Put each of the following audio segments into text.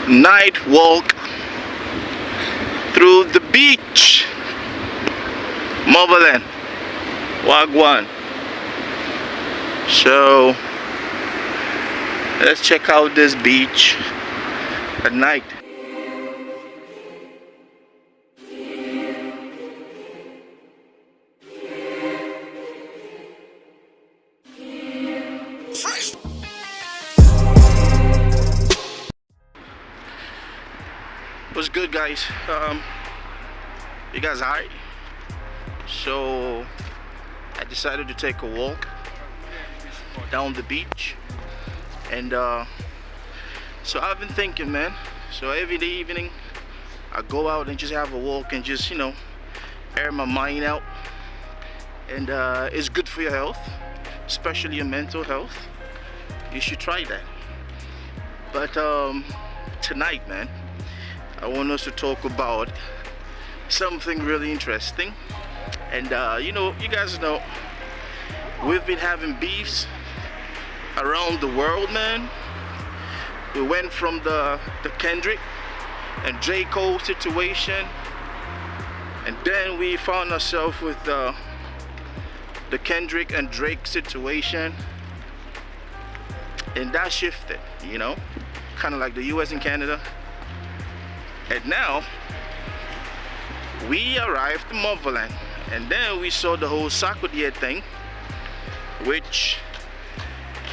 night walk through the beach. Motherland, Wagwan. So let's check out this beach at night. What's good, guys? You guys alright? So I decided to take a walk down the beach, and so I've been thinking, man. So every day evening I go out and just have a walk and just, air my mind out, and it's good for your health, especially your mental health. You should try that. But tonight, man, I want us to talk about something really interesting. And you guys know we've been having beefs around the world, man. We went from the Kendrick and J. Cole situation, and then we found ourselves with the Kendrick and Drake situation, and that shifted, kind of like the US and Canada. And now we arrived in Motherland, and then we saw the whole HIPHOP'S thing, which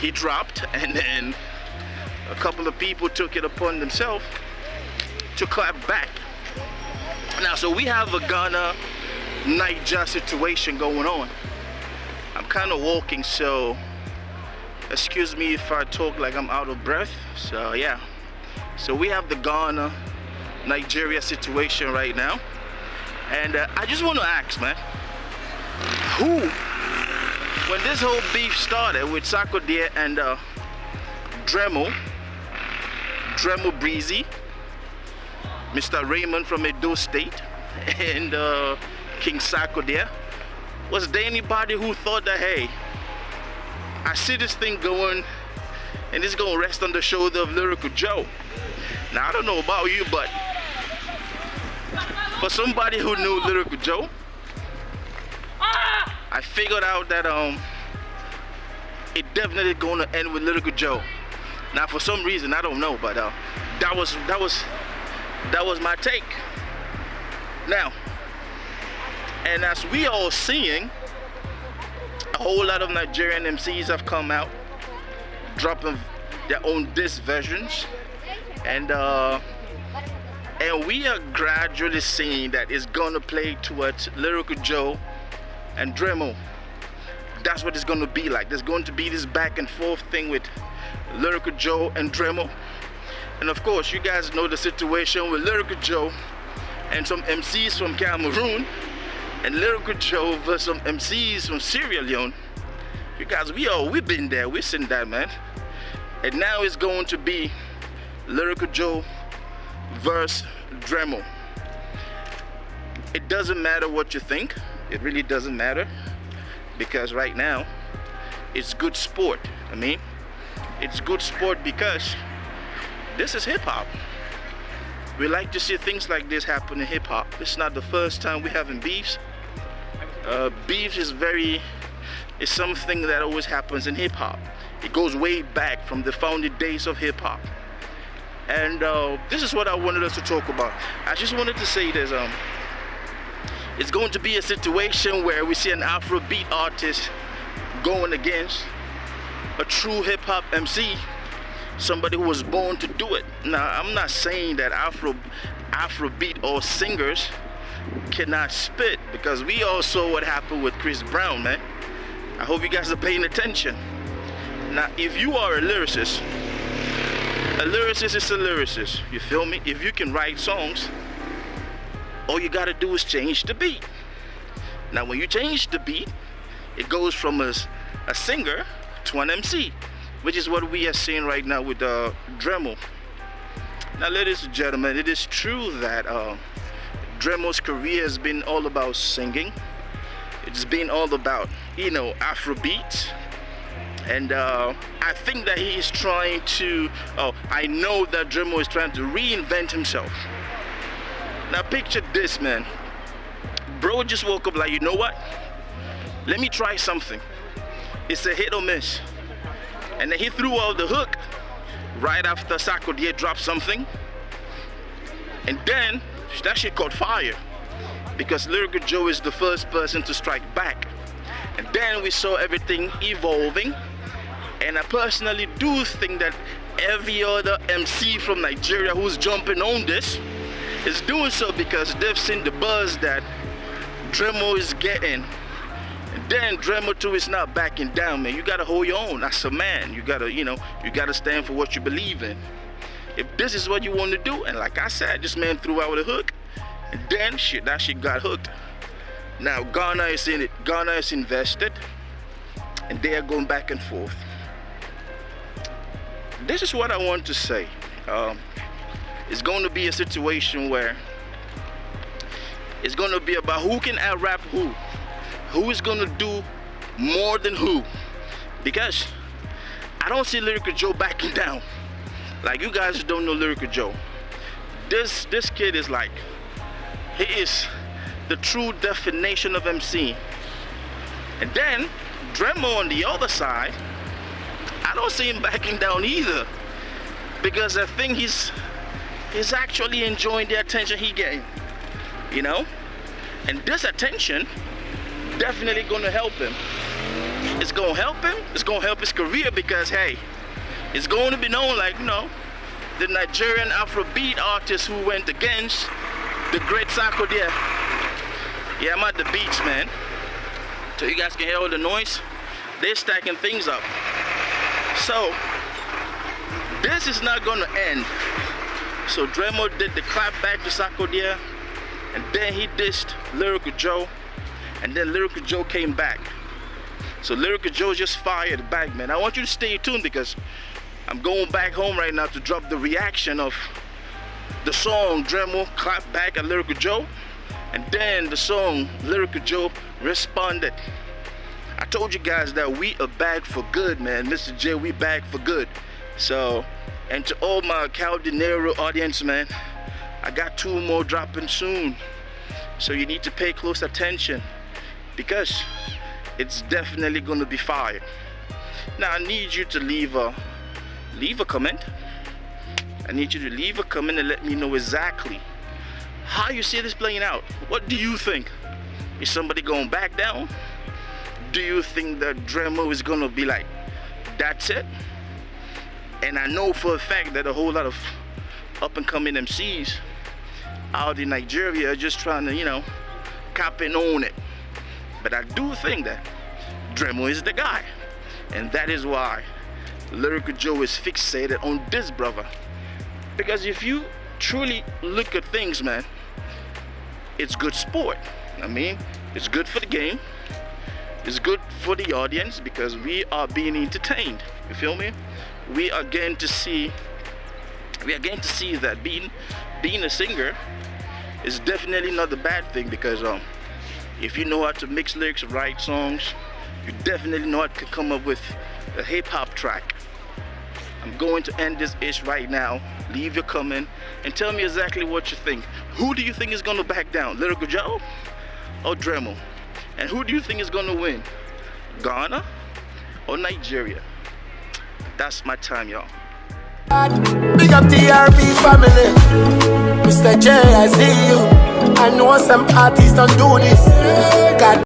he dropped, and then a couple of people took it upon themselves to clap back. Now, so we have a Ghana Niger situation going on. I'm kind of walking, so excuse me if I talk like I'm out of breath. So yeah, so we have the Ghana Nigeria situation right now, and I just want to ask, man, when this whole beef started with HIPHOP'S and Dremo Breezy, Mr. Raymond from Edo State, and King HIPHOP'S, was there anybody who thought that, hey, I see this thing going and it's gonna rest on the shoulder of Lyrical Joe? Now, I don't know about you, but for somebody who knew Lyrical Joe, I figured out that it definitely gonna end with Lyrical Joe. Now, for some reason, I don't know, but that was my take. Now, and as we all seeing, a whole lot of Nigerian MCs have come out dropping their own diss versions, and we are gradually seeing that it's gonna play towards Lyrical Joe and Dremo. That's what it's gonna be like. There's going to be this back and forth thing with Lyrical Joe and Dremo. And of course, you guys know the situation with Lyrical Joe and some MCs from Cameroon, and Lyrical Joe versus some MCs from Sierra Leone. You guys, we've been there, we've seen that, man. And now it's going to be Lyrical Joe versus Dremo. It doesn't matter what you think. It really doesn't matter, because right now it's good sport. I mean, it's good sport because this is hip-hop. We like to see things like this happen in hip-hop. It's not the first time we're having beefs. Beefs is something that always happens in hip-hop. It goes way back from the founding days of hip-hop. And this is what I wanted us to talk about. I just wanted to say this. It's going to be a situation where we see an Afrobeat artist going against a true hip-hop MC, somebody who was born to do it. Now, I'm not saying that Afrobeat or singers cannot spit, because we all saw what happened with Chris Brown, man. I hope you guys are paying attention. Now, if you are a lyricist is a lyricist, you feel me? If you can write songs, all you gotta do is change the beat. Now, when you change the beat, it goes from a singer to an MC, which is what we are seeing right now with Dremo. Now, ladies and gentlemen, it is true that Dremo's career has been all about singing. It's been all about, Afrobeats. And I think that he is trying to, I know that Dremo is trying to reinvent himself. Now picture this, man. Bro just woke up like, you know what? Let me try something. It's a hit or miss. And then he threw out the hook right after Sarkodie dropped something. And then that shit caught fire. Because Lyrical Joe is the first person to strike back. And then we saw everything evolving. And I personally do think that every other MC from Nigeria who's jumping on this is doing so because they've seen the buzz that Dremo is getting. And then Dremo too is not backing down, man. You gotta hold your own. That's a man. You gotta, you gotta stand for what you believe in. If this is what you want to do, and like I said, this man threw out a hook, and then that shit got hooked. Now Ghana is in it. Ghana is invested, and they are going back and forth. This is what I want to say. It's going to be a situation where it's going to be about who can out-rap who is going to do more than who, because I don't see Lyrical Joe backing down. Like, you guys don't know Lyrical Joe. This kid is like, he is the true definition of MC. And then Dremo on the other side, I don't see him backing down either, because I think he's actually enjoying the attention he getting, and this attention definitely gonna help him. It's gonna help him. It's gonna help his career, because hey, it's going to be known like, the Nigerian Afrobeat artist who went against the great Sarkodie. Yeah, I'm at the beach, man, so you guys can hear all the noise. They're stacking things up. So this is not gonna end. So Dremo did the clap back to Sarkodie, and then he dissed Lyrical Joe, and then Lyrical Joe came back. So Lyrical Joe just fired back, man. I want you to stay tuned, because I'm going back home right now to drop the reaction of the song Dremo clapped back at Lyrical Joe, and then the song Lyrical Joe responded. I told you guys that we are back for good, man. MisterJaay, we back for good. So, and to all my Cal De Niro audience, man, I got 2 more dropping soon. So you need to pay close attention, because it's definitely gonna be fire. Now I need you to leave a comment. I need you to leave a comment and let me know exactly how you see this playing out. What do you think? Is somebody going back down? Do you think that Dremo is gonna be like, that's it? And I know for a fact that a whole lot of up and coming MCs out in Nigeria are just trying to, cap and own it. But I do think that Dremo is the guy, and that is why Lyrical Joe is fixated on this brother. Because if you truly look at things, man, it's good sport. I mean, it's good for the game. It's good for the audience, because we are being entertained. You feel me? We are getting to see that being a singer is definitely not a bad thing, because if you know how to mix lyrics, write songs, you definitely know how to come up with a hip-hop track. I'm going to end this ish right now. Leave your comment and tell me exactly what you think. Who do you think is gonna back down, Lyrical Joe or Dremo? And who do you think is gonna win, Ghana or Nigeria? That's my time, y'all. Big up TRB family. MisterJaay, I see you. I know some artists don't do this. God